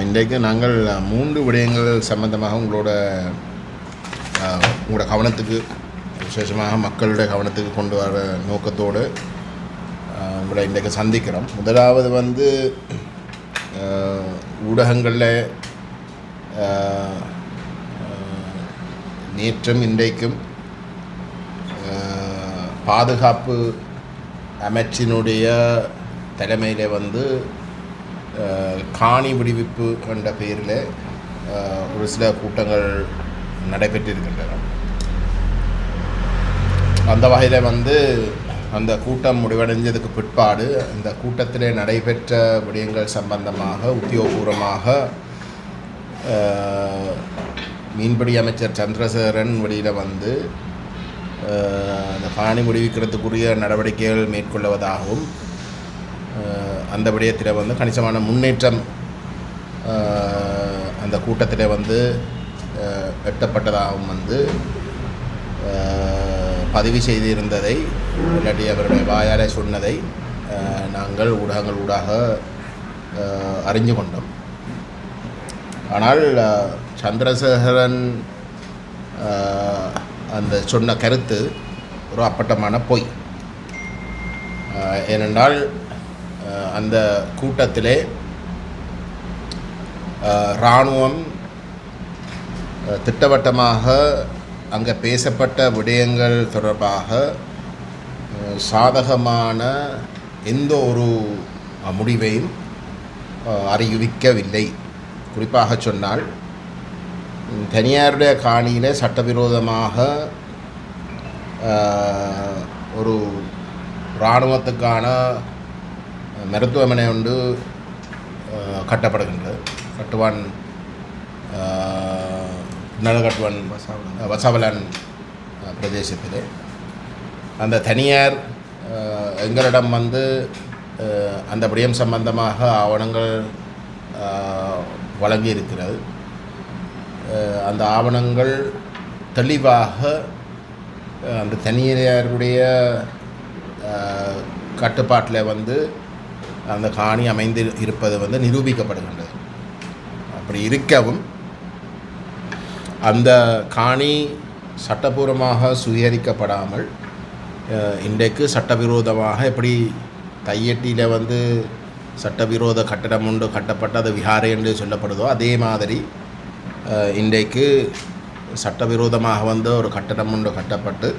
இன்றைக்கு நாங்கள் 3 விடயங்கள் சம்பந்தமாக உங்களோட கவனத்துக்கு, விசேஷமாக மக்களுடைய கவனத்துக்கு கொண்டு வர நோக்கத்தோடு உங்களை இன்றைக்கு சந்திக்கிறோம். முதலாவது ஊடகங்களில் நேற்றும் இன்றைக்கும் பாதுகாப்பு அமைச்சினுடைய தலைமையில் காணி விடுவிப்பு என்ற பெயரில் ஒரு சில கூட்டங்கள் நடைபெற்றிருக்கின்றன. அந்த வகையில் அந்த கூட்டம் முடிவடைஞ்சதுக்கு பிற்பாடு அந்த கூட்டத்தில் நடைபெற்ற விடயங்கள் சம்பந்தமாக உத்தியோகபூர்வமாக மீன்பிடி அமைச்சர் சந்திரசேகரன் வெளியில் அந்த காணி முடிவிக்கிறதுக்குரிய நடவடிக்கைகள் மேற்கொள்வதாகவும் அந்த விடயத்தில் கணிசமான முன்னேற்றம் அந்த கூட்டத்தில் எட்டப்பட்டதாகவும் பதிவு செய்திருந்ததை, இல்லாட்டி அவருடைய வாயாலே சொன்னதை நாங்கள் ஊடகங்கள் ஊடாக அறிஞ்சு கொண்டோம். ஆனால் சந்திரசேகரன் அந்த சொன்ன கருத்து ஒரு அப்பட்டமான பொய். ஏனென்றால் அந்த கூட்டத்திலே இராணுவம் திட்டவட்டமாக அங்கே பேசப்பட்ட விடயங்கள் தொடர்பாக சாதகமான எந்த ஒரு முடிவையும் அறிவிக்கவில்லை. குறிப்பாக சொன்னால், தனியாருடைய காணியில் சட்டவிரோதமாக ஒரு இராணுவத்துக்கான மருத்துவமனை ஒன்று கட்டப்படுகின்றது. நலகட்டுவன் வசவலன் பிரதேசத்தில் அந்த தனியார் எங்களிடம் அந்த விடயம் சம்பந்தமாக ஆவணங்கள் வழங்கி இருக்கிறது. அந்த ஆவணங்கள் தெளிவாக அந்த தனியாருடைய கட்டுப்பாட்டில் அந்த காணி அமைந்து இருப்பது நிரூபிக்கப்படுகின்றது. அப்படி இருக்கவும் அந்த காணி சட்டபூர்வமாக சுவீகரிக்கப்படாமல் இன்றைக்கு சட்டவிரோதமாக எப்படி தையட்டியில் சட்டவிரோத கட்டடம் ஒன்று கட்டப்பட்டு அது விஹாரை என்று சொல்லப்படுதோ, அதே மாதிரி இன்றைக்கு சட்டவிரோதமாக ஒரு கட்டடம் ஒன்று கட்டப்பட்டு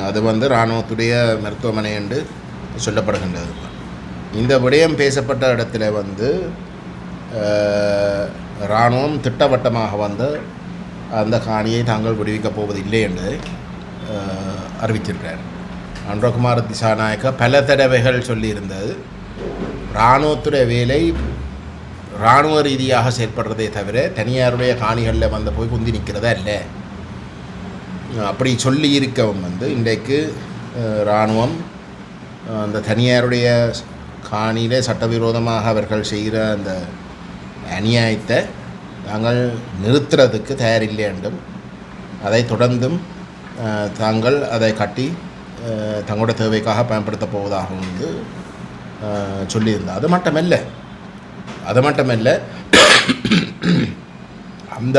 அது இராணுவத்துடைய மருத்துவமனை என்று சொல்லப்படுகின்றது. இந்த விடயம் பேசப்பட்ட இடத்துல இராணுவம் திட்டவட்டமாக அந்த காணியை தாங்கள் விடுவிக்கப் போவதில்லை என்று அறிவித்திருக்கிறார். அன்றகுமார் திசாநாயக்க பல தடவைகள் சொல்லியிருந்தது, இராணுவத்துடைய வேலை இராணுவ ரீதியாக செயற்படுறதே தவிர தனியாருடைய காணிகளில் போய் குந்தி நிற்கிறதா இல்லை. அப்படி சொல்லி இருக்கவும் இன்றைக்கு இராணுவம் அந்த தனியாருடைய காணியிலே சட்டவிரோதமாக அவர்கள் செய்கிற அந்த அநியாயத்தை தாங்கள் நிறுத்துறதுக்கு தயாரில்லை என்றும், அதை தொடர்ந்தும் தாங்கள் அதை கட்டி தங்களுடைய தேவைக்காக பயன்படுத்தப் போவதாகவும் சொல்லியிருந்தார். அது மட்டுமல்ல அந்த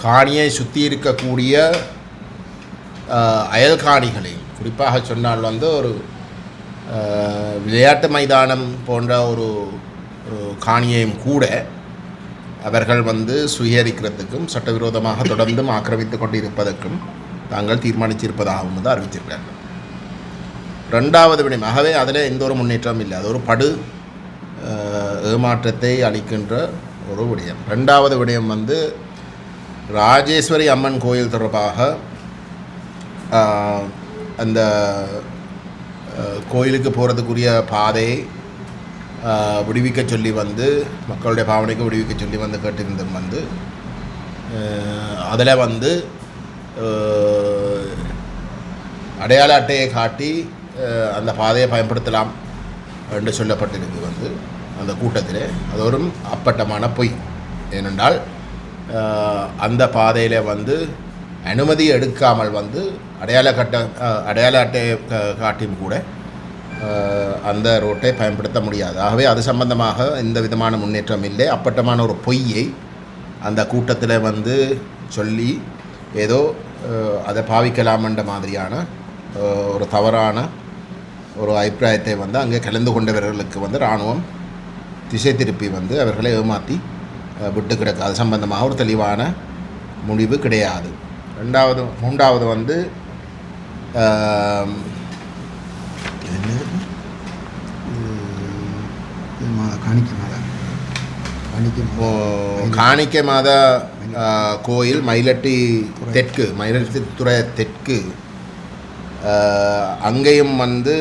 காணியை சுற்றி இருக்கக்கூடிய அயல் காணிகளையும், குறிப்பாக சொன்னால் ஒரு விளையாட்டு மைதானம் போன்ற ஒரு காணியையும் கூட அவர்கள் சுவீகரிக்கிறதுக்கும் சட்டவிரோதமாக தொடர்ந்தும் ஆக்கிரமித்து கொண்டு இருப்பதற்கும் தாங்கள் தீர்மானித்திருப்பதாகவும் அறிவித்திருக்கிறார்கள். 2வது விடயம், ஆகவே அதில் எந்த ஒரு முன்னேற்றமும் இல்லை. அது ஒரு படு ஏமாற்றத்தை அளிக்கின்ற ஒரு விடயம். 2வது விடயம் ராஜேஸ்வரி அம்மன் கோயில் தொடர்பாக அந்த கோயிலுக்கு போகிறதுக்குரிய பாதையை விடுவிக்க சொல்லி மக்களுடைய பாவனைக்கு விடுவிக்க சொல்லி கேட்டிருந்தோம். அதில் அடையாள அட்டையை காட்டி அந்த பாதையை பயன்படுத்தலாம் என்று சொல்லப்பட்டிருக்கு அந்த கூட்டத்தில். அது ஒரு அப்பட்டமான பொய். ஏனென்றால் அந்த பாதையில் அனுமதி எடுக்காமல் அடையாள அட்டையை காட்டியும் கூட அந்த ரோட்டை பயன்படுத்த முடியாது. ஆகவே அது சம்பந்தமாக எந்த விதமான முன்னேற்றம் இல்லை. அப்பட்டமான ஒரு பொய்யை அந்த கூட்டத்தில் வந்து சொல்லி ஏதோ அதை பாவிக்கலாமன்ற மாதிரியான ஒரு தவறான ஒரு அபிப்பிராயத்தை வந்து அங்கே கலந்து கொண்டவர்களுக்கு வந்து இராணுவம் திசை திருப்பி வந்து அவர்களை ஏமாற்றி விட்டு கிடக்கு. அது சம்பந்தமாக ஒரு தெளிவான முடிவு கிடையாது. மூன்றாவது வந்து காணிக்கை மாதா கோயில் மயிலட்டி துறை தெற்கு அங்கேயும் வந்து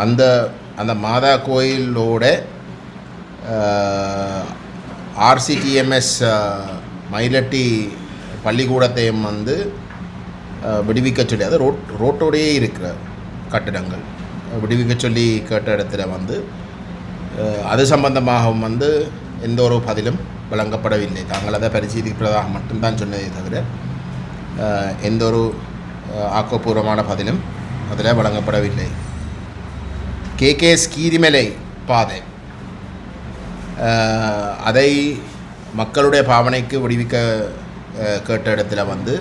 அந்த அந்த மாதா கோயிலோட RCTMS மயிலட்டி பள்ளிக்கூடத்தையும் வந்து விடுவிக்க சொல்லி, அது ரோட்டோடையே இருக்கிற கட்டிடங்கள் விடுவிக்க சொல்லி கேட்ட இடத்துல வந்து அது சம்பந்தமாகவும் வந்து எந்த ஒரு பதிலும் வழங்கப்படவில்லை. தாங்கள் அதை பரிசீலிப்பதாக மட்டும்தான் சொன்னதை தவிர எந்த ஒரு ஆக்கப்பூர்வமான பதிலும் அதில் வழங்கப்படவில்லை. KKS கீரிமலை பாதை அதை மக்களுடைய பாவனைக்கு விடுவிக்க கேட்ட இடத்துல வந்து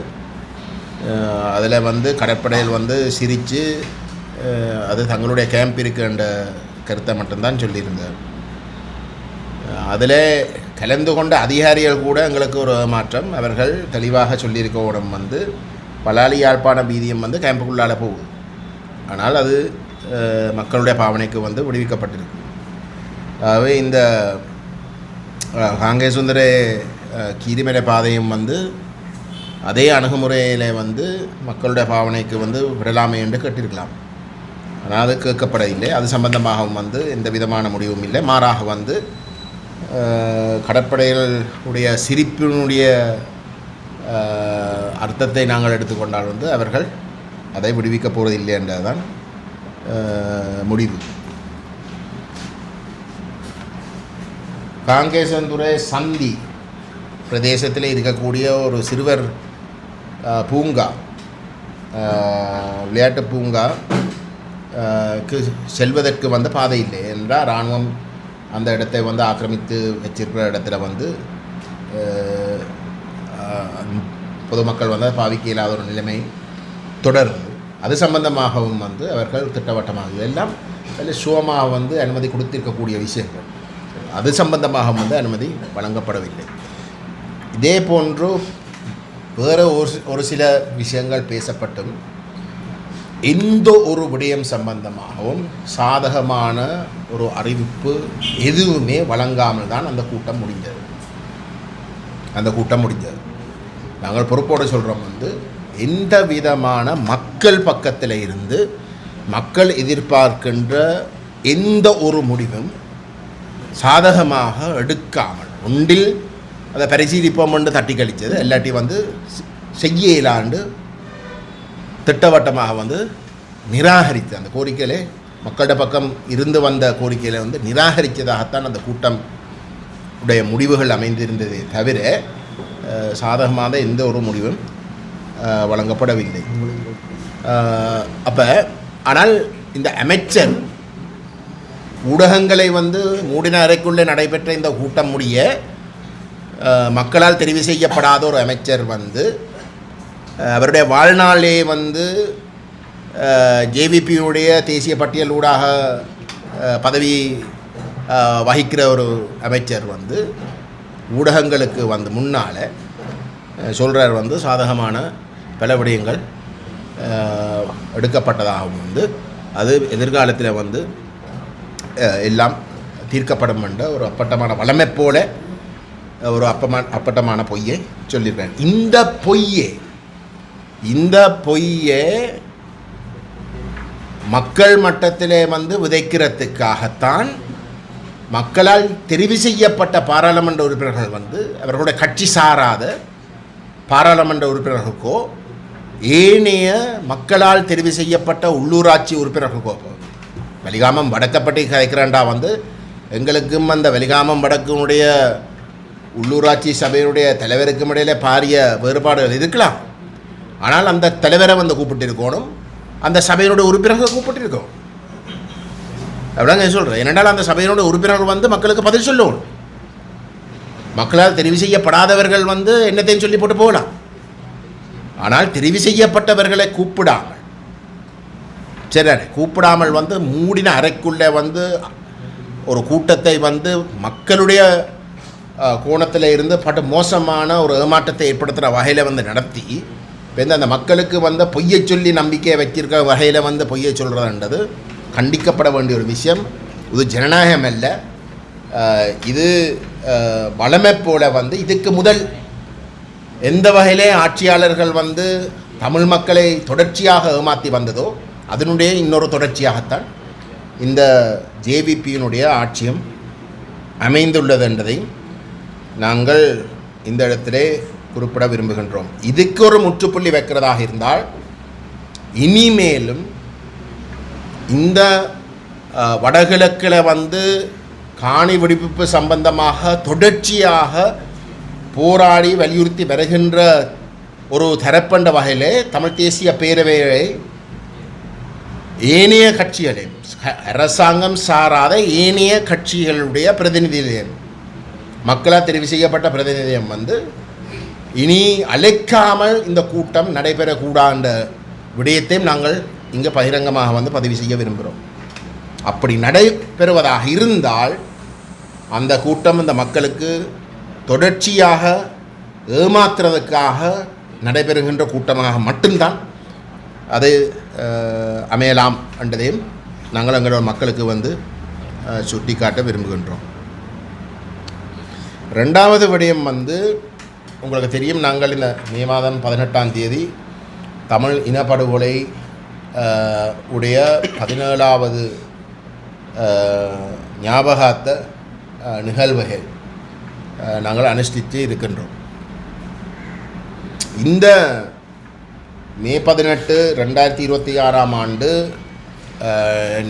அதில் வந்து கடற்படையில் வந்து சிரித்து அது தங்களுடைய கேம்ப் இருக்குன்ற கருத்தை மட்டும்தான் சொல்லியிருந்தார். அதில் கலந்து கொண்ட அதிகாரிகள் கூட எங்களுக்கு ஒரு மாற்றம். அவர்கள் தெளிவாக சொல்லியிருக்கோடம் வந்து பலாலி யாழ்ப்பாண வீதியம் வந்து கேம்புக்குள்ளால் போகுது, ஆனால் அது மக்களுடைய பாவனைக்கு வந்து விடுவிக்கப்பட்டிருக்கு. ஆகவே இந்த காங்கேசுந்தர கீரிமலை பாதையும் வந்து அதே அணுகுமுறையில் வந்து மக்களுடைய பாவனைக்கு வந்து விடலாமே என்று கேட்டிருக்கலாம். ஆனால் அது கேட்கப்படவில்லை. அது சம்பந்தமாகவும் வந்து எந்த விதமான முடிவும் இல்லை. மாறாக வந்து கடற்படைகளுடைய சிரிப்பினுடைய அர்த்தத்தை நாங்கள் எடுத்துக்கொண்டால் வந்து அவர்கள் அதை விடுவிக்கப் போவதில்லை என்றதான் முடிவு. காங்கேசந்துறை சந்தி பிரதேசத்தில் இருக்கக்கூடிய ஒரு சிறுவர் பூங்கா, விளையாட்டு பூங்காக்கு செல்வதற்கு வந்து பாதை இல்லை என்றால் இராணுவம் அந்த இடத்தை வந்து ஆக்கிரமித்து வச்சிருக்கிற இடத்துல வந்து பொதுமக்கள் வந்து பாவிக்க இல்லாத ஒரு நிலைமை தொடருது. அது சம்பந்தமாகவும் வந்து அவர்கள் திட்டவட்டமாக எல்லாம் சுவமாக வந்து அனுமதி கொடுத்திருக்கக்கூடிய விஷயங்கள், அது சம்பந்தமாக வந்து அனுமதி வழங்கப்படவில்லை. இதே போன்று வேறு ஒரு சில விஷயங்கள் பேசப்பட்டும் எந்த ஒரு விடயம் சம்பந்தமாகவும் சாதகமான ஒரு அறிவிப்பு எதுவுமே வழங்காமல் தான் அந்த கூட்டம் முடிஞ்சது. நாங்கள் பொறுப்போடு சொல்கிறோம் வந்து எந்த விதமான மக்கள் பக்கத்தில் இருந்து மக்கள் எதிர்பார்க்கின்ற எந்த ஒரு முடிவும் சாதகமாக எடுக்காமல் ஒன்றில் அதை பரிசீலிப்போம் என்று தட்டி கழித்தது, இல்லாட்டி வந்து செய்ய இயலாண்டு திட்டவட்டமாக வந்து நிராகரித்து அந்த கோரிக்கையிலே மக்களிட பக்கம் இருந்து வந்த கோரிக்கையில் வந்து நிராகரித்ததாகத்தான் அந்த கூட்டம் உடைய முடிவுகள் அமைந்திருந்ததே தவிர சாதகமாக எந்த ஒரு முடிவும் வழங்கப்படவில்லை. ஆனால் இந்த அமைச்சர் ஊடகங்களை வந்து மூடின அறைக்குள்ளே நடைபெற்ற இந்த கூட்டம் முடிய மக்களால் தெரிவு செய்யப்படாத ஒரு அமைச்சர் வந்து அவருடைய வாழ்நாளே வந்து ஜேவிபியுடைய தேசிய பட்டியல் ஊடாக பதவி வகிக்கிற ஒரு அமைச்சர் வந்து ஊடகங்களுக்கு வந்து முன்னால் சொல்கிறார் வந்து சாதகமான பல விடயங்கள் எடுக்கப்பட்டதாகவும் வந்து அது எதிர்காலத்தில் வந்து எல்லாம் தீர்க்கப்படும் என்ற ஒரு அப்பட்டமான வளமை போல ஒரு அப்பட்டமான பொய்யை சொல்லியிருக்காங்க. இந்த பொய்யை மக்கள் மட்டத்திலே வந்து விதைக்கிறதுக்காகத்தான் மக்களால் தெரிவு செய்யப்பட்ட பாராளுமன்ற உறுப்பினர்கள் வந்து அவர்களுடைய கட்சி சாராத பாராளுமன்ற உறுப்பினர்களுக்கோ ஏனைய மக்களால் தெரிவு செய்யப்பட்ட உள்ளூராட்சி உறுப்பினர்களுக்கோ, வெலிகாமம் வடக்கப்பட்டி கதைக்கிறாண்டா வந்து எங்களுக்கும் அந்த வெலிகாமம் வடக்குனுடைய உள்ளூராட்சி சபையினுடைய தலைவருக்கும் இடையில பாரிய வேறுபாடுகள் இருக்கலாம். ஆனால் அந்த தலைவரை வந்து கூப்பிட்டு அந்த சபையினுடைய உறுப்பினர்கள் கூப்பிட்டு அப்படிங்க சொல்கிறேன். ஏனென்றால் அந்த சபையினுடைய உறுப்பினர்கள் வந்து மக்களுக்கு பதில் சொல்லணும். மக்களால் தெரிவு செய்யப்படாதவர்கள் வந்து என்னத்தையும் சொல்லி போட்டு போகலாம். ஆனால் தெரிவு செய்யப்பட்டவர்களை கூப்பிடாமல் கூப்பிடாமல் வந்து மூடின அறைக்குள்ளே வந்து ஒரு கூட்டத்தை வந்து மக்களுடைய கோணத்தில் இருந்து பட்டு மோசமான ஒரு ஏமாற்றத்தை ஏற்படுத்துகிற வகையில் வந்து நடத்தி அந்த மக்களுக்கு வந்து பொய்யை சொல்லி நம்பிக்கையை வச்சிருக்க வகையில் வந்து பொய்யை சொல்கிறதுன்றது கண்டிக்கப்பட வேண்டிய ஒரு விஷயம். இது ஜனநாயகம் அல்ல. இது வளமை போல வந்து இதுக்கு முதல் எந்த வகையிலே ஆட்சியாளர்கள் வந்து தமிழ் மக்களை தொடர்ச்சியாக ஏமாற்றி வந்ததோ அதனுடைய இன்னொரு தொடர்ச்சியாகத்தான் இந்த ஜேவிபியினுடைய ஆட்சியம் அமைந்துள்ளது என்பதையும் நாங்கள் இந்த இடத்திலே குறிப்பிட விரும்புகின்றோம். இதுக்கு ஒரு முற்றுப்புள்ளி வைக்கிறதாக இருந்தால் இனிமேலும் இந்த வடகிழக்கில் வந்து காணி விடுவிப்பு சம்பந்தமாக தொடர்ச்சியாக போராடி வலியுறுத்தி வருகின்ற ஒரு தரப்பண்ட வகையிலே தமிழ் தேசிய பேரவையை ஏனைய கட்சிகளையும் அரசாங்கம் சாராத ஏனைய கட்சிகளுடைய பிரதிநிதிகளையும் மக்களால் தெரிவு செய்யப்பட்ட பிரதிநிதியம் வந்து இனி அழைக்காமல் இந்த கூட்டம் நடைபெறக்கூடாத விடயத்தையும் நாங்கள் இங்கே பகிரங்கமாக வந்து பதிவு செய்ய விரும்புகிறோம். அப்படி நடைபெறுவதாக இருந்தால் அந்த கூட்டம் இந்த மக்களுக்கு தொடர்ச்சியாக ஏமாற்றுறதுக்காக நடைபெறுகின்ற கூட்டமாக மட்டும்தான் அது அமையலாம் என்றதையும் நாங்கள் எங்களோட மக்களுக்கு வந்து சுட்டி காட்ட விரும்புகின்றோம். ரெண்டாவது விடயம் வந்து உங்களுக்கு தெரியும், நாங்கள் இந்த மே மாதம் 18ஆம் தேதி தமிழ் இனப்படுகொலை உடைய 17வது ஞாபகார்த்த நிகழ்வுகள் நாங்கள் அனுஷ்டித்து இருக்கின்றோம். இந்த மே 18 2026ஆம் ஆண்டு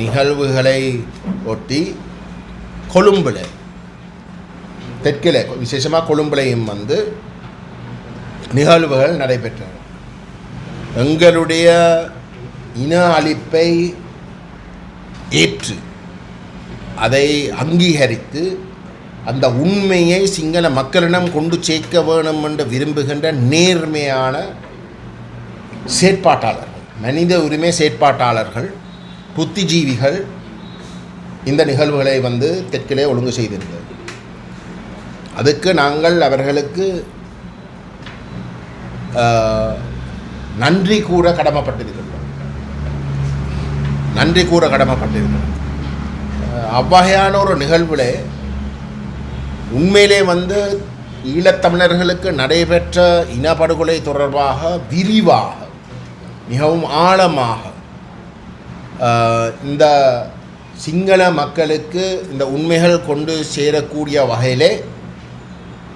நிகழ்வுகளை ஒட்டி கொழும்பில் தெற்கில் விசேஷமாக கொழும்புலையும் வந்து நிகழ்வுகள் நடைபெற்றன. எங்களுடைய இன அழிப்பை ஏற்று அதை அங்கீகரித்து அந்த உண்மையை சிங்கள மக்களிடம் கொண்டு சேர்க்க வேணும் என்று விரும்புகின்ற நேர்மையான செயற்பாட்டாளர்கள், மனித உரிமை செயற்பாட்டாளர்கள், புத்திஜீவிகள் இந்த நிகழ்வுகளை வந்து தெற்கிலே ஒழுங்கு செய்திருந்தது. அதுக்கு நாங்கள் அவர்களுக்கு நன்றி கூற கடமைப்பட்டிருக்கின்றோம். அவ்வகையான ஒரு நிகழ்வில் உண்மையிலே வந்து ஈழத்தமிழர்களுக்கு நடைபெற்ற இனப்படுகொலை தொடர்பாக விரிவாக மிகவும் ஆழமாக இந்த சிங்கள மக்களுக்கு இந்த உண்மைகள் கொண்டு சேரக்கூடிய வகையிலே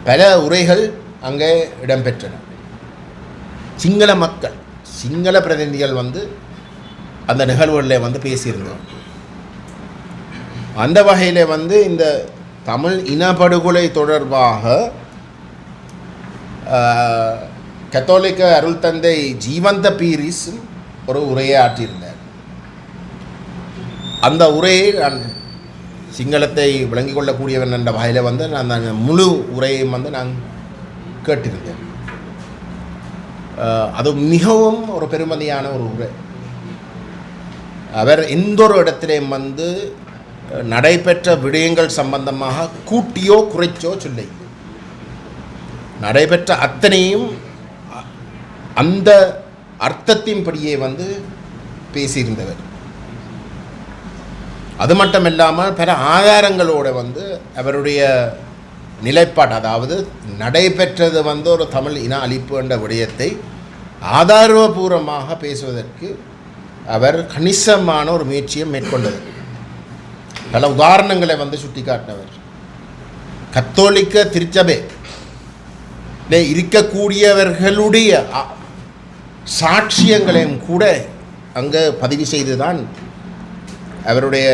பல உரைகள் அங்கே இடம்பெற்றன. சிங்கள மக்கள், சிங்கள பிரதிநிதிகள் வந்து அந்த நிகழ்வுகளில் வந்து பேசியிருந்தோம். அந்த வகையில் வந்து இந்த தமிழ் இனப்படுகொலை தொடர்பாக கத்தோலிக்க அருள் தந்தை ஜீவந்த பீரிஸ் ஒரு உரையை ஆற்றியிருந்தார். அந்த உரையை நான் சிங்களத்தை விளங்கிக் கொள்ளக்கூடியவன் என்ற வகையில் வந்து நான் அந்த முழு உரையையும் வந்து நான் கேட்டிருந்தேன். அது மிகவும் ஒரு பெருமதியான ஒரு உரை. அவர் எந்த ஒரு இடத்திலையும் வந்து நடைபெற்ற விடயங்கள் சம்பந்தமாக கூட்டியோ குறைச்சோ சொல்லை. நடைபெற்ற அத்தனையும் அந்த அர்த்தத்தின்படியே வந்து பேசியிருந்தவர். அது மட்டும் இல்லாமல் பல ஆதாரங்களோடு வந்து அவருடைய நிலைப்பாடு, அதாவது நடைபெற்றது வந்து ஒரு தமிழ் இன அழிப்பு என்ற விடயத்தை ஆதாரபூர்வமாக பேசுவதற்கு அவர் கணிசமான ஒரு முயற்சியை மேற்கொண்டது. பல உதாரணங்களை வந்து சுட்டி காட்டினவர். கத்தோலிக்க திருச்சபை இருக்கக்கூடியவர்களுடைய சாட்சியங்களையும் கூட அங்கே பதிவு செய்துதான் அவருடைய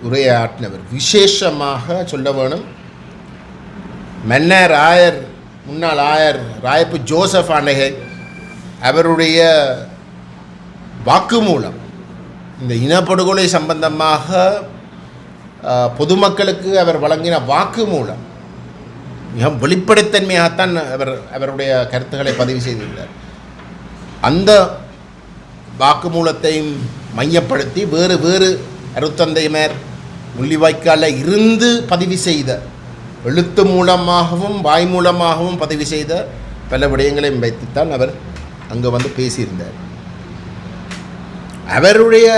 உரையை ஆற்றினவர். விசேஷமாக சொல்ல வேணும், மன்னர் ஆயர், முன்னாள் ஆயர் ராயப்பு ஜோசப் ஆண்டகை அவருடைய வாக்குமூலம் இந்த இனப்படுகொலை சம்பந்தமாக பொதுமக்களுக்கு அவர் வழங்கின வாக்குமூலம் மிக வெளிப்படைத்தன்மையாகத்தான் அவருடைய கருத்துக்களை பதிவு செய்துள்ளார். அந்த வாக்குமூலத்தையும் மையப்படுத்தி வேறு வேறு அருத்தந்தையர் முள்ளிவாய்க்காலில் இருந்து பதிவு செய்த, எழுத்து மூலமாகவும் வாய் மூலமாகவும் பதிவு செய்த பல விடயங்களையும் வைத்துத்தான் அவர் அங்கே வந்து பேசியிருந்தார். அவருடைய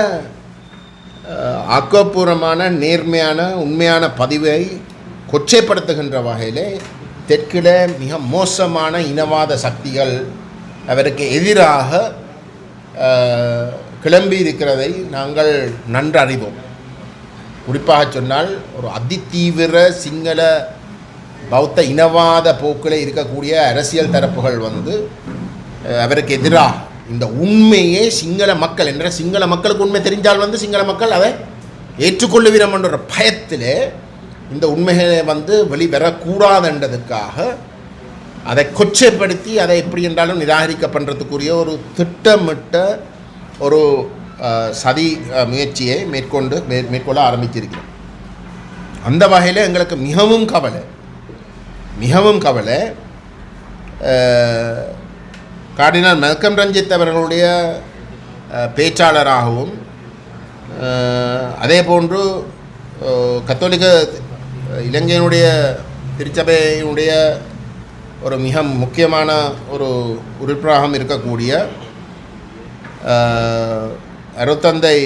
ஆக்கப்பூர்வமான நேர்மையான உண்மையான பதிவை கொச்சைப்படுத்துகின்ற வகையில் தெற்கில் மிக மோசமான இனவாத சக்திகள் அவருக்கு எதிராக கிளம்பி இருக்கிறதை நாங்கள் நன்கு அறிவோம். குறிப்பாக சொன்னால் ஒரு அதிதீவிர சிங்கள பௌத்த இனவாத போக்கில் இருக்கக்கூடிய அரசியல் தரப்புகள் வந்து அவருக்கு எதிராக இந்த உண்மையே சிங்கள மக்கள் என்ற சிங்கள மக்களுக்கு உண்மை தெரிஞ்சால் வந்து சிங்கள மக்கள் அதை ஏற்றுக்கொள்ளுவீரம் என்ற பயத்தில் இந்த உண்மைகளை வந்து வெளிவரக்கூடாதுன்றதுக்காக அதை கொச்சைப்படுத்தி அதை எப்படி என்றாலும் நிராகரிக்க பண்ணுறதுக்குரிய ஒரு திட்டமிட்ட ஒரு சதி முயற்சியை மேற்கொள்ள ஆரம்பிச்சிருக்கிறோம். அந்த வகையில் எங்களுக்கு மிகவும் கவலை கார்டினல் மெல்கம் ரஞ்சித் அவர்களுடைய பேச்சாளராகவும் அதே போன்று கத்தோலிக்க இலங்கையினுடைய திருச்சபையினுடைய ஒரு மிக முக்கியமான ஒரு உறுப்பினராக இருக்கக்கூடிய அருத்தந்தை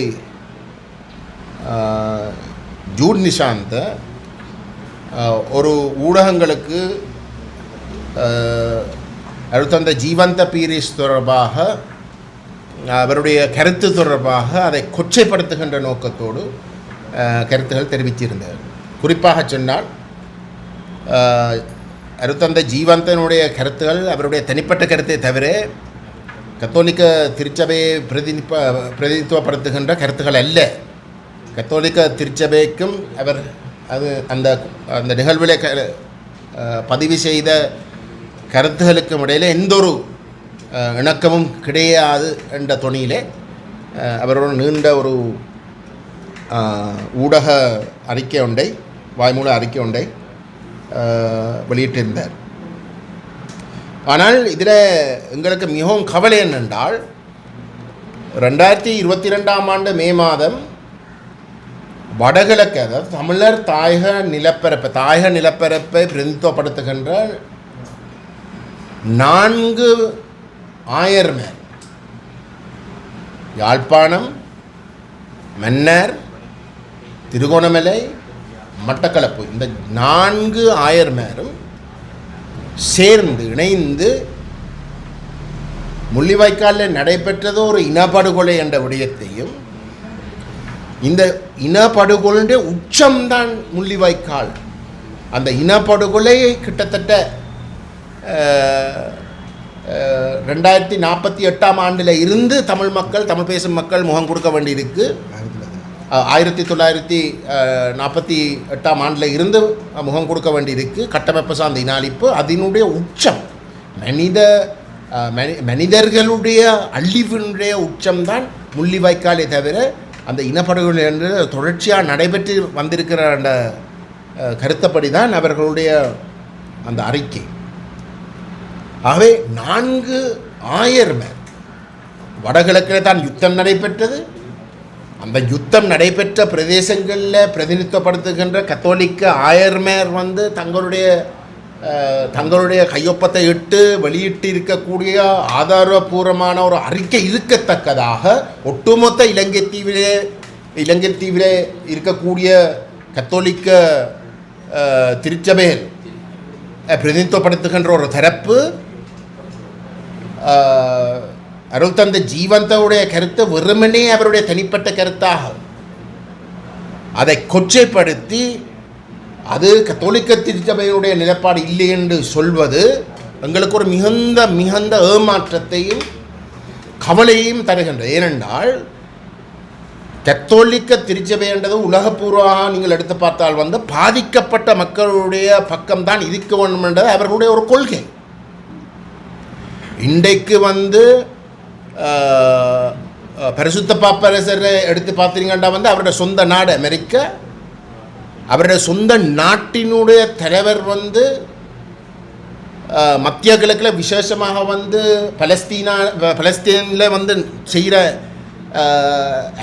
ஜூட் நிஷாந்த ஒரு ஊடகங்களுக்கு அருத்தந்தை ஜீவந்த பீரிஸ் தொடர்பாக அவருடைய கருத்து தொடர்பாக அதை கொச்சைப்படுத்துகின்ற நோக்கத்தோடு கருத்துகள் தெரிவித்திருந்தார். குறிப்பாக சொன்னால் அருத்தந்தை ஜீவந்தனுடைய கருத்துகள் அவருடைய தனிப்பட்ட கருத்தை தவிர கத்தோலிக்க திருச்சபையை பிரதிநிதித்துவப்படுத்துகின்ற கருத்துக்கள் அல்ல. கத்தோலிக்க திருச்சபைக்கும் அவர் அந்த நிகழ்வில் பதிவு செய்த கருத்துகளுக்கும் இடையில் எந்த ஒரு இணக்கமும் கிடையாது என்ற தொனியிலே அவரோட நீண்ட ஒரு ஊடக அறிக்கை ஒன்றை, வாய்மூல அறிக்கை ஒன்றை வெளியிட்டிருந்தார். ஆனால் இதில் எங்களுக்கு மிகவும் கவலை என்னென்றால் 2022 ஆண்டு மே மாதம் வடகிழக்கு, அதாவது தமிழர் தாயக நிலப்பரப்பை பிரதிநிதித்துவப்படுத்துகின்ற 4 ஆயர்மேர், யாழ்ப்பாணம், மன்னார், திருகோணமலை, மட்டக்களப்பு, இந்த 4 ஆயர்மேரும் சேர்ந்து இணைந்து முள்ளிவாய்க்காலில் நடைபெற்றது ஒரு இனப்படுகொலை என்ற விடயத்தையும், இந்த இனப்படுகொலை உச்சம்தான் முள்ளிவாய்க்கால், அந்த இனப்படுகொலை கிட்டத்தட்ட 2048 ஆண்டில் இருந்து தமிழ் மக்கள், தமிழ் பேசும் மக்கள் முகம் கொடுக்க வேண்டியிருக்கு. 1948 ஆண்டில் இருந்து முகம் கொடுக்க வேண்டியிருக்கு. கட்டமைப்பு சார்ந்த இன அழிப்பு அதனுடைய உச்சம், மனிதர்களுடைய அழிவினுடைய உச்சம்தான் முள்ளிவாய்க்காலை தவிர அந்த இனப்படுகொலை என்று தொடர்ச்சியாக நடைபெற்று வந்திருக்கிற அந்த கருத்தப்படி தான் அவர்களுடைய அந்த அறிக்கை. ஆகவே 4 ஆயர்மேர் வடகிழக்கில் தான் யுத்தம் நடைபெற்றது. அந்த யுத்தம் நடைபெற்ற பிரதேசங்களில் பிரதிநிதித்துவப்படுத்துகின்ற கத்தோலிக்க ஆயர்மேர் வந்து தங்களுடைய கையொப்பத்தை இட்டு வெளியிட்டு இருக்கக்கூடிய ஆதாரபூர்வமான ஒரு அறிக்கை இருக்கத்தக்கதாக ஒட்டுமொத்த இலங்கை தீவிலே இருக்கக்கூடிய கத்தோலிக்க திருச்சபையில் பிரதிநிதித்துவப்படுத்துகின்ற ஒரு தரப்பு அருள்தந்தை ஜீவந்தவுடைய கருத்து வெறுமனே அவருடைய தனிப்பட்ட கருத்தாக அதை கொச்சைப்படுத்தி அது கத்தோலிக்க திருச்சபையுடைய நிலைப்பாடு இல்லை என்று சொல்வது எங்களுக்கு ஒரு மிகுந்த ஏமாற்றத்தையும் கவலையையும் தருகின்றது. ஏனென்றால் கத்தோலிக்க திருச்சபைன்றது உலகப்பூர்வமாக நீங்கள் எடுத்து பார்த்தால் வந்து பாதிக்கப்பட்ட மக்களுடைய பக்கம்தான் இருக்க வேண்டும் என்றது அவர்களுடைய ஒரு கொள்கை. இன்றைக்கு வந்து பரிசுத்த பாப்பரசரை எடுத்து பார்த்தீங்கன்னா வந்து அவருடைய சொந்த நாடு அமெரிக்கா, அவருடைய சொந்த நாட்டினுடைய தலைவர் வந்து மத்திய கிழக்கில் விசேஷமாக வந்து பலஸ்தீனில் வந்து செய்கிற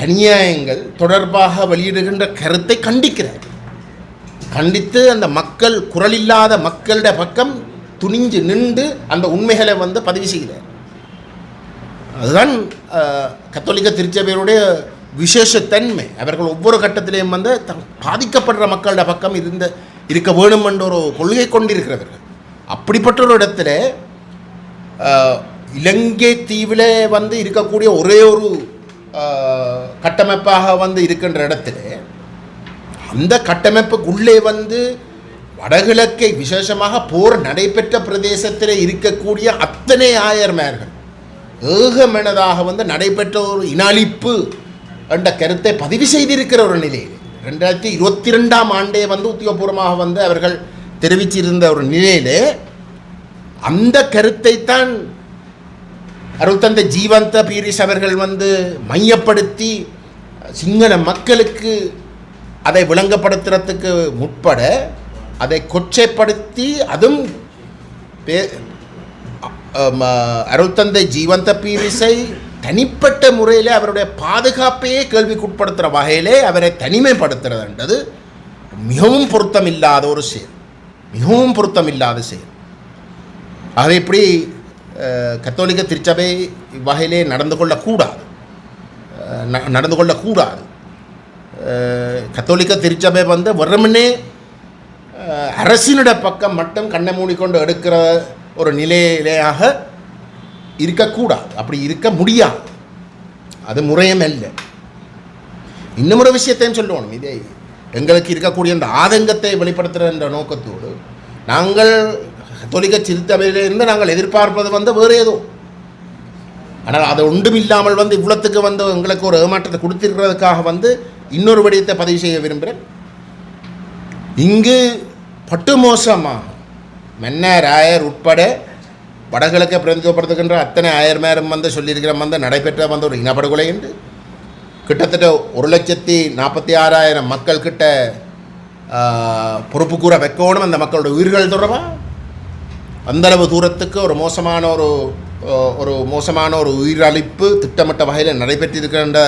அநியாயங்கள் தொடர்பாக வெளியிடுகின்ற கருத்தை கண்டிக்கிறார். கண்டித்து அந்த மக்கள் குரலில்லாத மக்களுடைய பக்கம் துணிஞ்சு நின்று அந்த உண்மைகளை வந்து பதிவு செய்கிறார். அதுதான் கத்தோலிக்க திருச்சபையினுடைய விசேஷத்தன்மை. அவர்கள் ஒவ்வொரு கட்டத்திலையும் வந்து பாதிக்கப்படுற மக்களுடைய பக்கம் இருக்க வேணும் என்ற ஒரு கொள்கை கொண்டிருக்கிறவர்கள். அப்படிப்பட்ட ஒரு இடத்துல இலங்கை தீவில் வந்து இருக்கக்கூடிய ஒரே ஒரு கட்டமைப்பாக வந்து இருக்கின்ற இடத்துல அந்த கட்டமைப்புக்குள்ளே வந்து வடகிழக்கை விசேஷமாக போர் நடைபெற்ற பிரதேசத்தில் இருக்கக்கூடிய அத்தனை ஆயர்மார்கள் ஏகமனதாக வந்து நடைபெற்ற ஒரு இனஅழிப்பு என்ற கருத்தை பதிவு செய்திருக்கிற ஒரு நிலையில் 2022ஆம் ஆண்டே வந்து உத்தியோகபூர்வமாக வந்து அவர்கள் தெரிவிச்சிருந்த ஒரு நிலையிலே அந்த கருத்தை தான் அருள்தந்தை ஜீவந்த பீரிஸ் அவர்கள் வந்து மையப்படுத்தி சிங்கள மக்களுக்கு அதை விளங்கப்படுத்துறதுக்கு முற்பட அதை கொச்சைப்படுத்தி அதுவும் அருள்தந்தை ஜீவந்த பீரிஸை தனிப்பட்ட முறையில் அவருடைய பாதுகாப்பையே கேள்விக்குட்படுத்துகிற வகையிலே அவரை தனிமைப்படுத்துறதுன்றது மிகவும் பொருத்தமில்லாத ஒரு செயல், மிகவும் பொருத்தமில்லாத செயல். ஆகவே இப்படி கத்தோலிக்க திருச்சபை வகையிலே நடந்து கொள்ளக்கூடாது. கத்தோலிக்க திருச்சபை வந்து வெறுமனே அரசினுடைய பக்கம் மட்டும் கண்ணை மூடிக்கொண்டு எடுக்கிற ஒரு நிலையிலேயாக இருக்கக்கூடாது. அப்படி இருக்க முடியாது, அது முறையும் இல்லை. இன்னும் ஒரு விஷயத்தையும் சொல்லணும். இதே எங்களுக்கு இருக்கக்கூடிய அந்த ஆதங்கத்தை வெளிப்படுத்துகிற என்ற நோக்கத்தோடு நாங்கள் கத்தோலிக்க திருச்சபையிலிருந்து நாங்கள் எதிர்பார்ப்பது வந்து வேறு ஏதோ, ஆனால் அது ஒன்றும் இல்லாமல் வந்து இவ்வளத்துக்கு வந்து எங்களுக்கு ஒரு ஏமாற்றத்தை கொடுத்திருக்கிறதுக்காக வந்து இன்னொரு விடயத்தை பதிவு செய்ய விரும்புகிறேன். இங்கு பட்டு மோசமாக மன்னர் ஆயர் உட்பட வடகிழக்கை பிரதிநிதித்துவப்படுத்துகின்ற அத்தனை ஆயர்மாரும் வந்து சொல்லியிருக்கிற வந்து நடைபெற்ற வந்து ஒரு இனப்படுகொலை என்று கிட்டத்தட்ட 1,46,000 மக்கள் கிட்ட பொறுப்பு கூற வைக்கணும். அந்த மக்களோட உயிர்கள் தொடர்பாக அந்தளவு தூரத்துக்கு ஒரு மோசமான ஒரு உயிரழிப்பு திட்டமிட்ட வகையில் நடைபெற்றிருக்கின்ற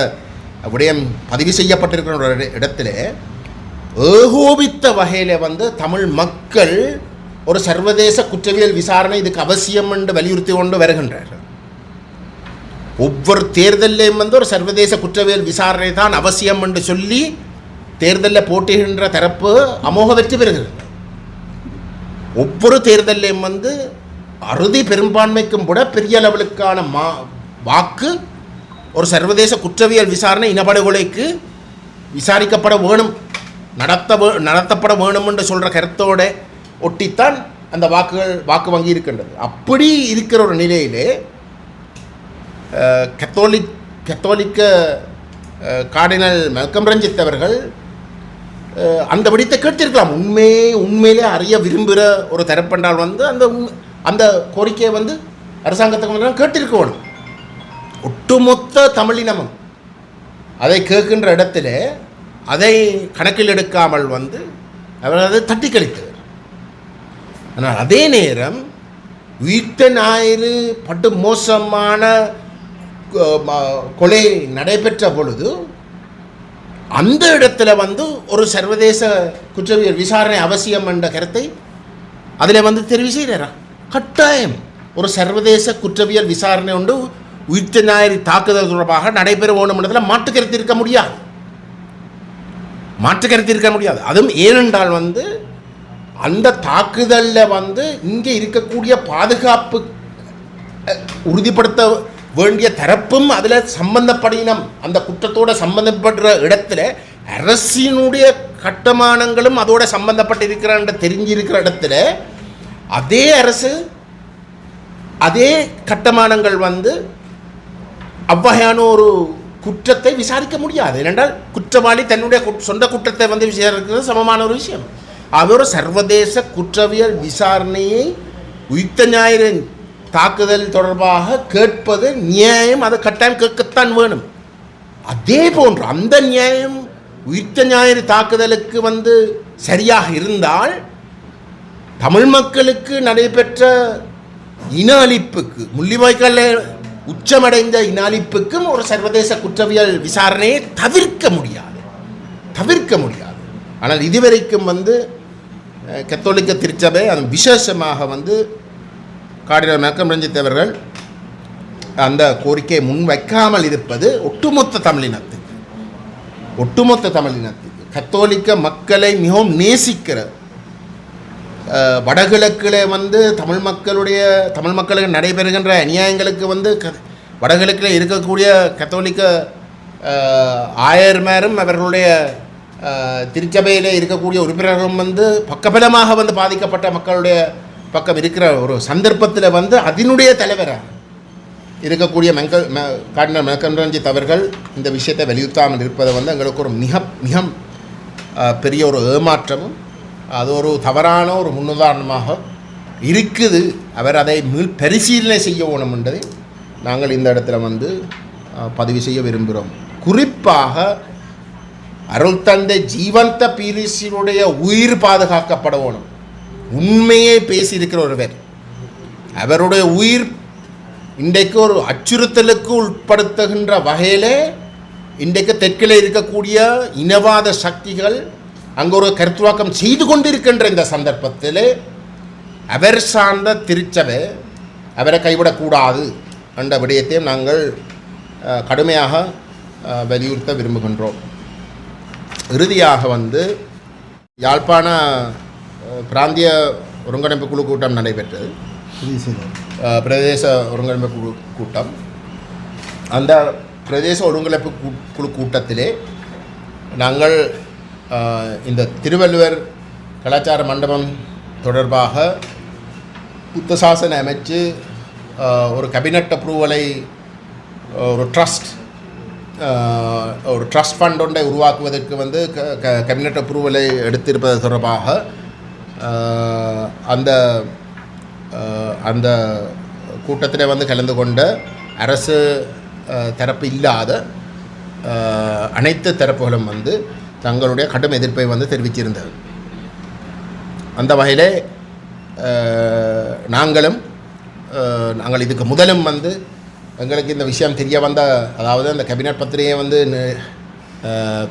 விடயம் பதிவு செய்யப்பட்டிருக்கிற ஒரு இடத்துல ஏகோபித்த வகையில் வந்து தமிழ் மக்கள் ஒரு சர்வதேச குற்றவியல் விசாரணை இதுக்கு அவசியம் என்று வலியுறுத்தி கொண்டு வருகின்றார்கள். ஒவ்வொரு தேர்தலையும் வந்து ஒரு சர்வதேச குற்றவியல் விசாரணை தான் அவசியம் என்று சொல்லி தேர்தலில் போட்டிகின்ற தரப்பு அமோக வெற்றி பெறுகிறது. ஒவ்வொரு தேர்தலையும் வந்து அறுதி பெரும்பான்மைக்கும் கூட பெரிய லெவலுக்கான வாக்கு ஒரு சர்வதேச குற்றவியல் விசாரணை இனப்படுகொலைக்கு விசாரிக்கப்பட வேணும், நடத்தப்பட வேணும் என்று சொல்கிற கருத்தோடு ஒட்டித்தான் அந்த வாக்கு வங்கி இருக்கின்றது. அப்படி இருக்கிற ஒரு நிலையிலே கத்தோலிக்க கார்டினல் மல்கம் ரஞ்சித் அவர்கள் அந்த விடயத்தை கேட்டிருக்கலாம். உண்மையிலே அறிய விரும்புகிற ஒரு தரப்பென்றால் வந்து அந்த கோரிக்கையை வந்து அரசாங்கத்துக்கு கேட்டிருக்கணும். ஒட்டுமொத்த தமிழினமும் அதை கேட்கின்ற இடத்துல அதை கணக்கில் எடுக்காமல் வந்து அவர் அதை தட்டி கழித்தவர். ஆனால் அதே நேரம் உயிர்த்த ஞாயிறு பட்டு மோசமான கொலை நடைபெற்ற பொழுது அந்த இடத்துல வந்து ஒரு சர்வதேச குற்றவியல் விசாரணை அவசியம் என்ற கருத்தை அதில் வந்து தெரிவு செய்கிறாரா. கட்டாயம் ஒரு சர்வதேச குற்றவியல் விசாரணை ஒன்று உயிர்த்த ஞாயிறு தாக்குதல் தொடர்பாக நடைபெற வேண்டும்ன்றதில் மாற்று கருத்து இருக்க முடியாது. அதுவும் ஏனென்றால் வந்து அந்த தாக்குதலில் வந்து இங்கே இருக்கக்கூடிய பாதுகாப்பு உறுதிப்படுத்த வேண்டிய தரப்பும் அதில் சம்பந்தப்படினம் அந்த குற்றத்தோடு சம்பந்தப்படுற இடத்துல அரசினுடைய கட்டுமானங்களும் அதோட சம்பந்தப்பட்டிருக்கிற தெரிஞ்சிருக்கிற இடத்துல அதே அரசு அதே கட்டுமானங்கள் வந்து அவ்வகையான ஒரு குற்றத்தை விசாரிக்க முடியாது. ஏனென்றால் குற்றவாளி தன்னுடைய சொந்த குற்றத்தை வந்து விசாரிக்கிறது சமமான ஒரு விஷயம். அவர் சர்வதேச குற்றவியல் விசாரணையை உயிர்த்த ஞாயிறு தாக்குதல் தொடர்பாக கேட்பது நியாயம், அதை கட்டாயம் கேட்கத்தான் வேணும். அதே போன்று அந்த நியாயம் உயிர்த்த ஞாயிறு தாக்குதலுக்கு வந்து சரியாக இருந்தால் தமிழ் மக்களுக்கு நடைபெற்ற இன அழிப்புக்கு, முள்ளிவாய்க்கால் உச்சமடைந்த இன அழிப்புக்கும் ஒரு சர்வதேச குற்றவியல் விசாரணையை தவிர்க்க முடியாது. ஆனால் இதுவரைக்கும் வந்து கத்தோலிக்க திருச்சபை அது விசேஷமாக வந்து கார்டினல் மேல்கம் ரஞ்சித் அவர்கள் அந்த கோரிக்கையை முன்வைக்காமல் இருப்பது ஒட்டுமொத்த தமிழினத்துக்கு கத்தோலிக்க மக்களை மிகவும் நேசிக்கிற வடகிழக்கில் வந்து தமிழ் மக்களுக்கு நடைபெறுகின்ற அநியாயங்களுக்கு வந்து வடகிழக்கில் இருக்கக்கூடிய கத்தோலிக்க ஆயர்மாரும் அவர்களுடைய திருச்சபையில் இருக்கக்கூடிய உறுப்பினர்களும் வந்து பக்கபலமாக வந்து பாதிக்கப்பட்ட மக்களுடைய பக்கம் இருக்கிற ஒரு சந்தர்ப்பத்தில் வந்து அதனுடைய தலைவராக இருக்கக்கூடிய கார்டினல் மேல்கம் ரஞ்சித் அவர்கள் இந்த விஷயத்தை வலியுறுத்தாமல் இருப்பதை வந்து எங்களுக்கு ஒரு மிக பெரிய ஒரு ஏமாற்றமும் அது ஒரு தவறான ஒரு முன்னுதாரணமாக இருக்குது. அவர் அதை பரிசீலனை செய்ய வேணும் என்பதை நாங்கள் இந்த இடத்துல வந்து பதிவு செய்ய விரும்புகிறோம். குறிப்பாக அருள் தந்தை ஜீவந்த பீரிஸினுடைய உயிர் பாதுகாக்கப்பட வேணும். உண்மையை பேசியிருக்கிற ஒருவர், அவருடைய உயிர் இன்றைக்கு ஒரு அச்சுறுத்தலுக்கு உட்படுத்துகின்ற வகையில் இன்றைக்கு தெற்கில் இருக்கக்கூடிய இனவாத சக்திகள் அங்கே ஒரு கருத்துவாக்கம் செய்து கொண்டிருக்கின்ற இந்த சந்தர்ப்பத்தில் அவர் சார்ந்த திருச்சபை அவரை கைவிடக்கூடாது என்ற விடயத்தையும் நாங்கள் கடுமையாக வலியுறுத்த விரும்புகின்றோம். இறுதியாக வந்து யாழ்ப்பாண பிராந்திய ஒருங்கிணைப்பு குழு கூட்டம் நடைபெற்றது. பிரதேச ஒருங்கிணைப்பு குழு கூட்டம். அந்த பிரதேச ஒருங்கிணைப்பு குழு கூட்டத்திலே நாங்கள் இந்த திருவள்ளுவர் கலாச்சார மண்டபம் தொடர்பாக புத்த சாசன அமைச்சு ஒரு கேபினட் அப்ரூவலை ஒரு ட்ரஸ்ட் ஃபண்ட் ஒன்றை உருவாக்குவதற்கு வந்து கேபினட் அப்ரூவலை எடுத்திருப்பது தொடர்பாக அந்த கூட்டத்தில் வந்து கலந்து கொண்ட அரசு தரப்பு இல்லாத அனைத்து தரப்புகளும் வந்து தங்களுடைய கடும் எதிர்ப்பை வந்து தெரிவித்திருந்தது. அந்த வகையில் நாங்கள் இதுக்கு முதலும் வந்து எங்களுக்கு இந்த விஷயம் தெரிய வந்த, அதாவது அந்த கேபினட் பத்திரிகை வந்து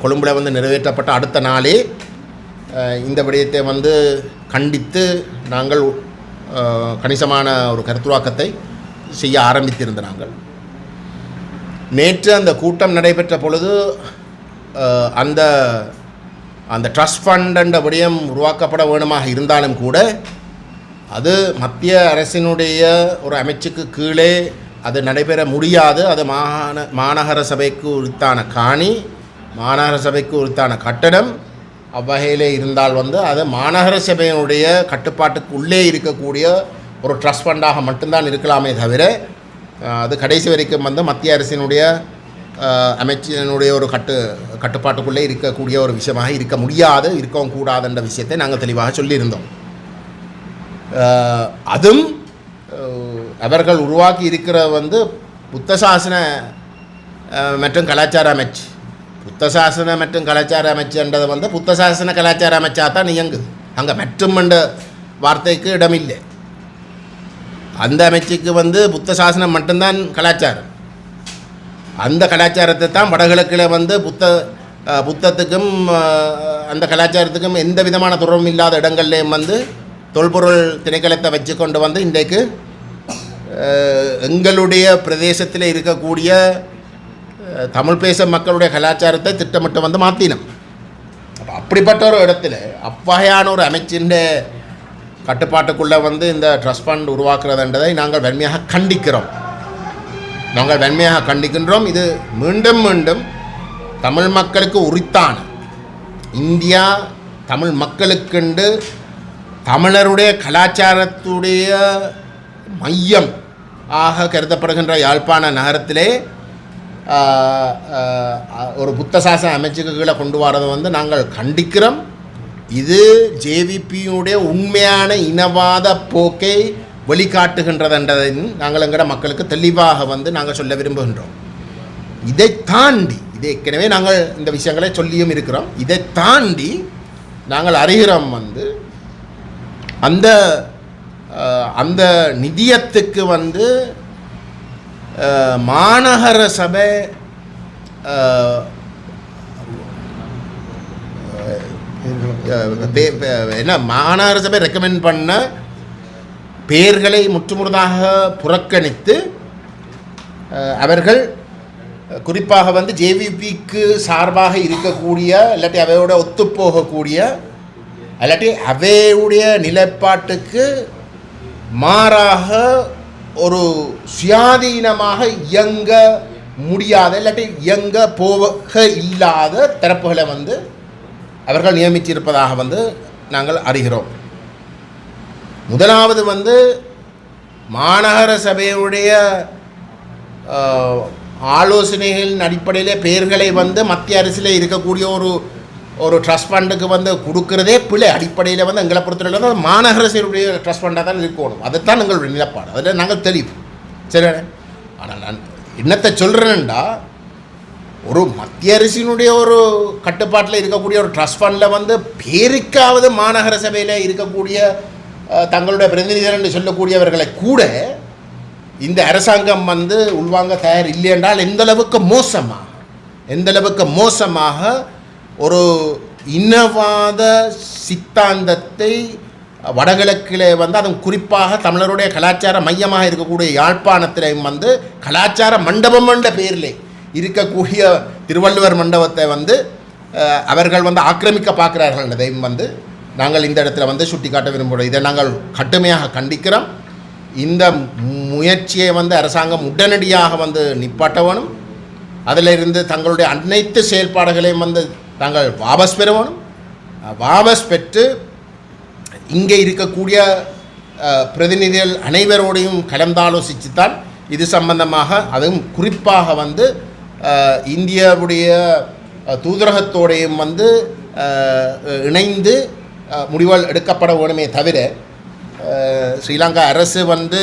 கொழும்பில் வந்து நிறைவேற்றப்பட்ட அடுத்த நாளே இந்த விடயத்தை வந்து கண்டித்து நாங்கள் கணிசமான ஒரு கருத்துருவாக்கத்தை செய்ய ஆரம்பித்திருந்த நாங்கள் நேற்று அந்த கூட்டம் நடைபெற்ற பொழுது அந்த ட்ரஸ்ட் ஃபண்ட் என்ற விடயம் உருவாக்கப்பட வேணுமாக இருந்தாலும் கூட அது மத்திய அரசினுடைய ஒரு அமைச்சுக்கு கீழே அது நடைபெற முடியாது. அது மாநகர சபைக்கு உரித்தான காணி, மாநகர சபைக்கு உரித்தான கட்டடம். அவ்வகையிலே இருந்தால் வந்து அது மாநகர சபையினுடைய கட்டுப்பாட்டுக்கு உள்ளே இருக்கக்கூடிய ஒரு ட்ரஸ்ட் ஃபண்டாக மட்டும்தான் இருக்கலாமே தவிர அது கடைசி வரைக்கும் வந்து மத்திய அரசினுடைய அமைச்சினுடைய ஒரு கட்டுப்பாட்டுக்குள்ளே இருக்கக்கூடிய ஒரு விஷயமாக இருக்க முடியாது, இருக்கவும் கூடாதுன்ற விஷயத்தை நாங்கள் தெளிவாக சொல்லியிருந்தோம். அதுவும் அவர்கள் உருவாக்கி இருக்கிற வந்து புத்த சாசன மற்றும் கலாச்சார அமைச்சு, புத்த சாசன மற்றும் கலாச்சார அமைச்சுன்றது வந்து புத்த சாசன கலாச்சார அமைச்சாக தான் இயங்குது. அங்கே மற்றும் என்ற வார்த்தைக்கு இடமில்லை. அந்த அமைச்சுக்கு வந்து புத்த சாசனம் மட்டும்தான் கலாச்சாரம். அந்த கலாச்சாரத்தை தான் வடகிழக்கில் வந்து புத்தத்துக்கும் அந்த கலாச்சாரத்துக்கும் எந்த விதமான தொடர்பும் இல்லாத இடங்கள்லேயும் வந்து தொல்பொருள் திணைக்களத்தை வச்சு கொண்டு வந்து இன்றைக்கு எங்களுடைய பிரதேசத்தில் இருக்கக்கூடிய தமிழ் பேசும் மக்களுடைய கலாச்சாரத்தை திட்டமிட்டு வந்து மாற்றினோம். அப்படிப்பட்ட ஒரு இடத்துல அவ்வகையான ஒரு அமைச்சின் கட்டுப்பாட்டுக்குள்ளே வந்து இந்த ட்ரஸ்ட் ஃபண்ட் உருவாக்குறதுன்றதை நாங்கள் வன்மையாக கண்டிக்கின்றோம். இது மீண்டும் மீண்டும் தமிழ் மக்களுக்கு உரித்தான, இந்தியா தமிழ் மக்களுக்கென்று தமிழருடைய கலாச்சாரத்துடைய மையம் ஆக கருதப்படுகின்ற யாழ்ப்பாண நகரத்திலே ஒரு புத்த சாசன அமைச்சுக்கு கீழே கொண்டு வரதை வந்து நாங்கள் கண்டிக்கிறோம். இது ஜேவிபியுடைய உண்மையான இனவாத போக்கை வெளிக்காட்டுகின்றதுன்றதை நாங்கள் எங்கட மக்களுக்கு தெளிவாக வந்து நாங்கள் சொல்ல விரும்புகின்றோம். இதை தாண்டி இதை ஏற்கனவே நாங்கள் இந்த விஷயங்களை சொல்லியும் இருக்கிறோம். இதை தாண்டி நாங்கள் அறிகிறோம் வந்து அந்த நிதியத்துக்கு வந்து மாநகர சபை என்ன மாநகர சபை ரெக்கமெண்ட் பண்ண பெயர்களை முற்றுமுழுதாக புறக்கணித்து அவர்கள் குறிப்பாக வந்து ஜேவிபிக்கு சார்பாக இருக்கக்கூடிய இல்லாட்டி அவையோட ஒத்துப்போகக்கூடிய இல்லாட்டி அவையுடைய நிலைப்பாட்டுக்கு மாறாக ஒரு சுயாதீனமாக இயங்க முடியாத இல்லாட்டி இயங்க போக இல்லாத தரப்புகளை வந்து அவர்கள் நியமித்திருப்பதாக வந்து நாங்கள் அறிகிறோம். முதலாவது வந்து மாநகர சபையுடைய ஆலோசனைகளின் அடிப்படையிலே பெயர்களை வந்து மத்திய அரசில் இருக்கக்கூடிய ஒரு ட்ரஸ்ட் ஃபண்டுக்கு வந்து கொடுக்குறதே பிள்ளை அடிப்படையில் வந்து எங்களை பொறுத்தவரை வந்து மாநகர சபையுடைய ட்ரஸ்ட் ஃபண்டாக தான் இருக்கணும். அதுதான் எங்களுடைய நிலப்பாடு. அதில் நாங்கள் தெளிவு சரி. ஆனால் நான் என்னத்தை சொல்கிறேன்டா, ஒரு மத்திய அரசினுடைய ஒரு கட்டுப்பாட்டில் இருக்கக்கூடிய ஒரு ட்ரஸ்ட் ஃபண்டில் வந்து பேருக்காவது மாநகர சபையில் இருக்கக்கூடிய தங்களுடைய பிரதிநிதிகள் என்று சொல்லக்கூடியவர்களை கூட இந்த அரசாங்கம் வந்து உள்வாங்க தயார் இல்லை என்றால் எந்தளவுக்கு மோசமாக ஒரு இனவாத சித்தாந்தத்தை வடகிழக்கிலே வந்து அதுவும் குறிப்பாக தமிழருடைய கலாச்சார மையமாக இருக்கக்கூடிய யாழ்ப்பாணத்திலையும் வந்து கலாச்சார மண்டபம் என்ற பெயரில் இருக்கக்கூடிய திருவள்ளுவர் மண்டபத்தை வந்து அவர்கள் வந்து ஆக்கிரமிக்க பார்க்கிறார்கள் என்பதையும் வந்து நாங்கள் இந்த இடத்துல வந்து சுட்டி காட்ட விரும்புகிறோம். இதை நாங்கள் கடுமையாக கண்டிக்கிறோம். இந்த முயற்சியை வந்து அரசாங்கம் உடனடியாக வந்து நிப்பாட்ட வேணும். அதில் இருந்து தங்களுடைய அனைத்து செயல்பாடுகளையும் வந்து தாங்கள் வாபஸ் பெற வேணும். வாபஸ் பெற்று இங்கே இருக்கக்கூடிய பிரதிநிதிகள் அனைவரோடையும் கலந்தாலோசித்துத்தான் இது சம்பந்தமாக அதுவும் குறிப்பாக வந்து இந்தியாவுடைய தூதரகத்தோடையும் வந்து இணைந்து முடிவுகள் எடுக்கப்பட வேணுமே தவிர ஸ்ரீலங்கா அரசு வந்து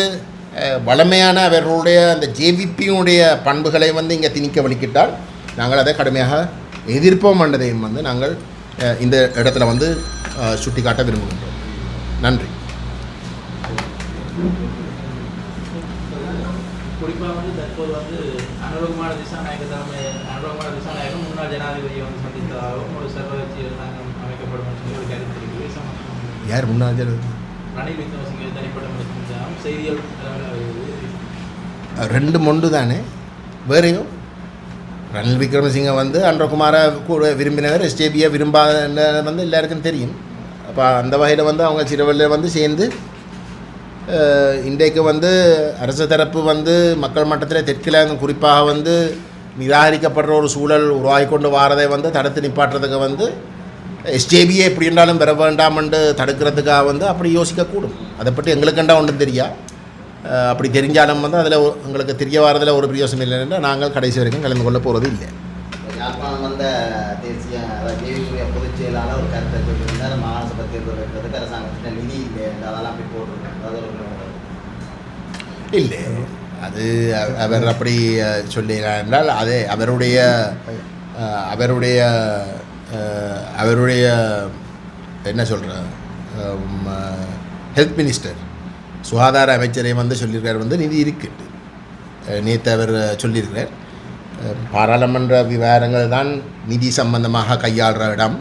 வளமையான அவர்களுடைய அந்த ஜேவிபியுடைய பண்புகளை வந்து இங்கே திணிக்க வலிக்கிட்டால் நாங்கள் அதை கடுமையாக எதிர்ப்போம் என்றதையும் வந்து நாங்கள் இந்த இடத்துல வந்து சுட்டி காட்ட விரும்புகின்றோம். நன்றி. குறிப்பாக வந்து தற்போது வந்து அனுரகுமார திசாநாயகம் முன்னாள் ஜனாதிபதியை வந்து சந்தித்ததாகவும் ஒரு சர்வகட்சி அரசாங்கம் அமைக்கப்படும் சொல்லி ஒரு கருத்து இருக்குது. யார் முன்னாள் ஜனாதிபதி? ரணில் விக்ரமசிங்கே தனிப்பட்ட செய்திகள் ரெண்டு மொண்டு தானே வேறையும். ரணில் விக்ரமசிங்கே வந்து அனுரகுமாரை கூட விரும்பினவர், எஸ்ஜேபியை விரும்பாத வந்து எல்லாருக்கும் தெரியும். அப்போ அந்த வகையில் வந்து அவங்க சிறுவரில் வந்து சேர்ந்து இன்றைக்கு வந்து அரசு தரப்பு வந்து மக்கள் மட்டத்தில் தெற்கில் குறிப்பாக வந்து நிராகரிக்கப்படுற ஒரு சூழல் உருவாகி கொண்டு வாரதை வந்து தடுத்து நிப்பாட்டுறதுக்கு வந்து எஸ்ஜேபியை எப்படி இருந்தாலும் பெற வேண்டாம் என்று தடுக்கிறதுக்காக வந்து அப்படி யோசிக்கக்கூடும். அதை பற்றி எங்களுக்குண்டா ஒன்றும் தெரியா. அப்படி தெரிஞ்சாலும் வந்து அதில் எங்களுக்கு தெரிய வரதில் ஒரு பிரயோசனம் இல்லைன்னா நாங்கள் கடைசி வரைக்கும் கலந்து கொள்ள போகிறது இல்லை. யாழ்ப்பாணம் வந்த தேசிய ஜேவிக்குரிய பொதுச் செயலாளர் ஒரு கருத்தை சொல்லியிருந்தார். மாகாணசபை தேர்தல் வைக்கிறதுக்கு அரசாங்கத்திட்ட நிதி இல்லை, அதெல்லாம் அப்படி போட்டிருக்காங்க. இல்லை, அது அவர் அப்படி சொல்லுகிறார் என்றால் அது அவருடைய என்ன சொல்கிற ஹெல்த் மினிஸ்டர் சுகாதார அமைச்சரை வந்து சொல்லியிருக்கார் வந்து நிதி இருக்குது. நேற்று அவர் சொல்லியிருக்கிறார். பாராளுமன்ற விவகாரங்கள் தான் நிதி சம்பந்தமாக கையாளுற இடம்.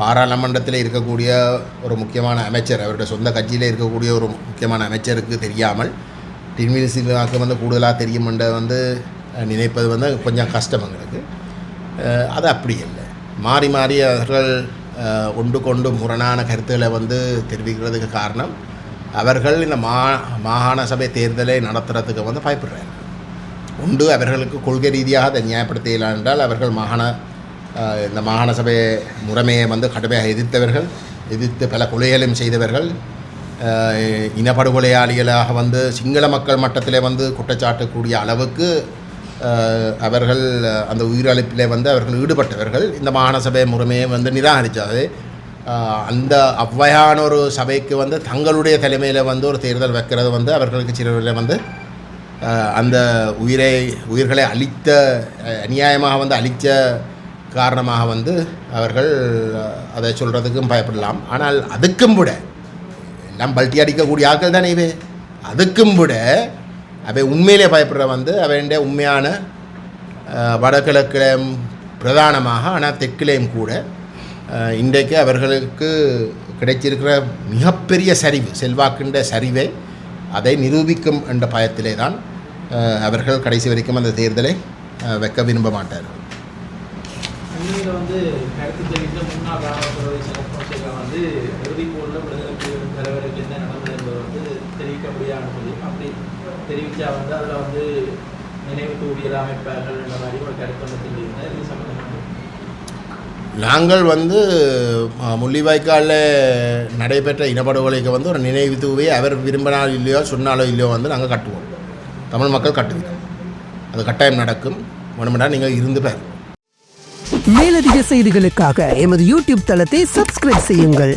பாராளுமன்றத்தில் இருக்கக்கூடிய ஒரு முக்கியமான அமைச்சர், அவருடைய சொந்த கட்சியில் இருக்கக்கூடிய ஒரு முக்கியமான அமைச்சருக்கு தெரியாமல் டின்மினிஸ்டருக்கு வந்து கூடுதலாக தெரியும் என்ற வந்து நினைப்பது வந்து கொஞ்சம் கஷ்டம் எங்களுக்கு. அது அப்படி இல்லை. மாறி மாறி அவர்கள் ஒன்று கொண்டு முரணான கருத்துக்களை வந்து தெரிவிக்கிறதுக்கு காரணம் அவர்கள் இந்த மாகாண சபை தேர்தலை நடத்துகிறதுக்கு வந்து பயப்படுறாங்க. உண்டு அவர்களுக்கு கொள்கை ரீதியாக அதை நியாயப்படுத்தலாம் என்றால் அவர்கள் இந்த மாகாண சபை முறைமையை வந்து கடுமையாக எதிர்த்து பல கொலைகளையும் செய்தவர்கள், இனப்படுகொலையாளிகளாக வந்து சிங்கள மக்கள் மட்டத்தில் வந்து குற்றச்சாட்டக்கூடிய அளவுக்கு அவர்கள் அந்த உயிரிழப்பிலே வந்து அவர்கள் ஈடுபட்டவர்கள் இந்த மாகாண சபை முறைமையை வந்து நிராகரித்தாது. அந்த அவ்வையான ஒரு சபைக்கு வந்து தங்களுடைய தலைமையில் வந்து ஒரு தேர்தல் வைக்கிறது வந்து அவர்களுக்கு சிலரில் வந்து அந்த உயிர்களை அழித்த அநியாயமாக வந்து அழித்த காரணமாக வந்து அவர்கள் அதை சொல்கிறதுக்கும் பயப்படலாம். ஆனால் அதுக்கும் விட எல்லாம் பல்ட்டி அடிக்கக்கூடிய ஆட்கள் தானே இவை, அதுக்கும் விட அவை உண்மையிலே பயப்படுற வந்து அவைய உண்மையான வடகிழக்கிலையும் பிரதானமாக ஆனால் தெற்கிலையும் கூட இன்றைக்கு அவர்களுக்கு கிடைச்சிருக்கிற மிகப்பெரிய சரிவு, செல்வாக்கின்ற சரிவை அதை நிரூபிக்கும் என்ற பயத்திலே தான் அவர்கள் கடைசி வரைக்கும் அந்த தேர்தலை வைக்க விரும்ப மாட்டார்கள். அண்மையில் வந்து கருத்து தெரிவித்த முன்னாள் ராணுவத்துறை சனத்மோசேகா வந்து இறுதிப்போரில் விடுதலை புலிகளின் தலைவருக்கு என்ன நடந்தது என்பது வந்து தெரிவிக்க முடியாத முடியும். அப்படி தெரிவித்தா வந்து அதில் வந்து நினைவு தூவியல் அமைப்பார்கள் என்ற மாதிரி ஒரு கருத்து வந்து தெரிவித்தார். இது சம்பந்தமாக நாங்கள் வந்து முள்ளிவாய்க்காலில் நடைபெற்ற இனப்படுகொலைக்கு வந்து ஒரு நினைவு தூவி அவர் விரும்பினால் இல்லையோ சொன்னாலோ இல்லையோ வந்து நாங்கள் கட்டுவோம். தமிழ் மக்கள் கட்டுவோம், அது கட்டாயம் நடக்கும். வேணுமென்றால் நீங்கள் இருந்து பாருங்கள். மேலதிக செய்திகளுக்காக எமது யூடியூப் தளத்தை சப்ஸ்கிரைப் செய்யுங்கள்.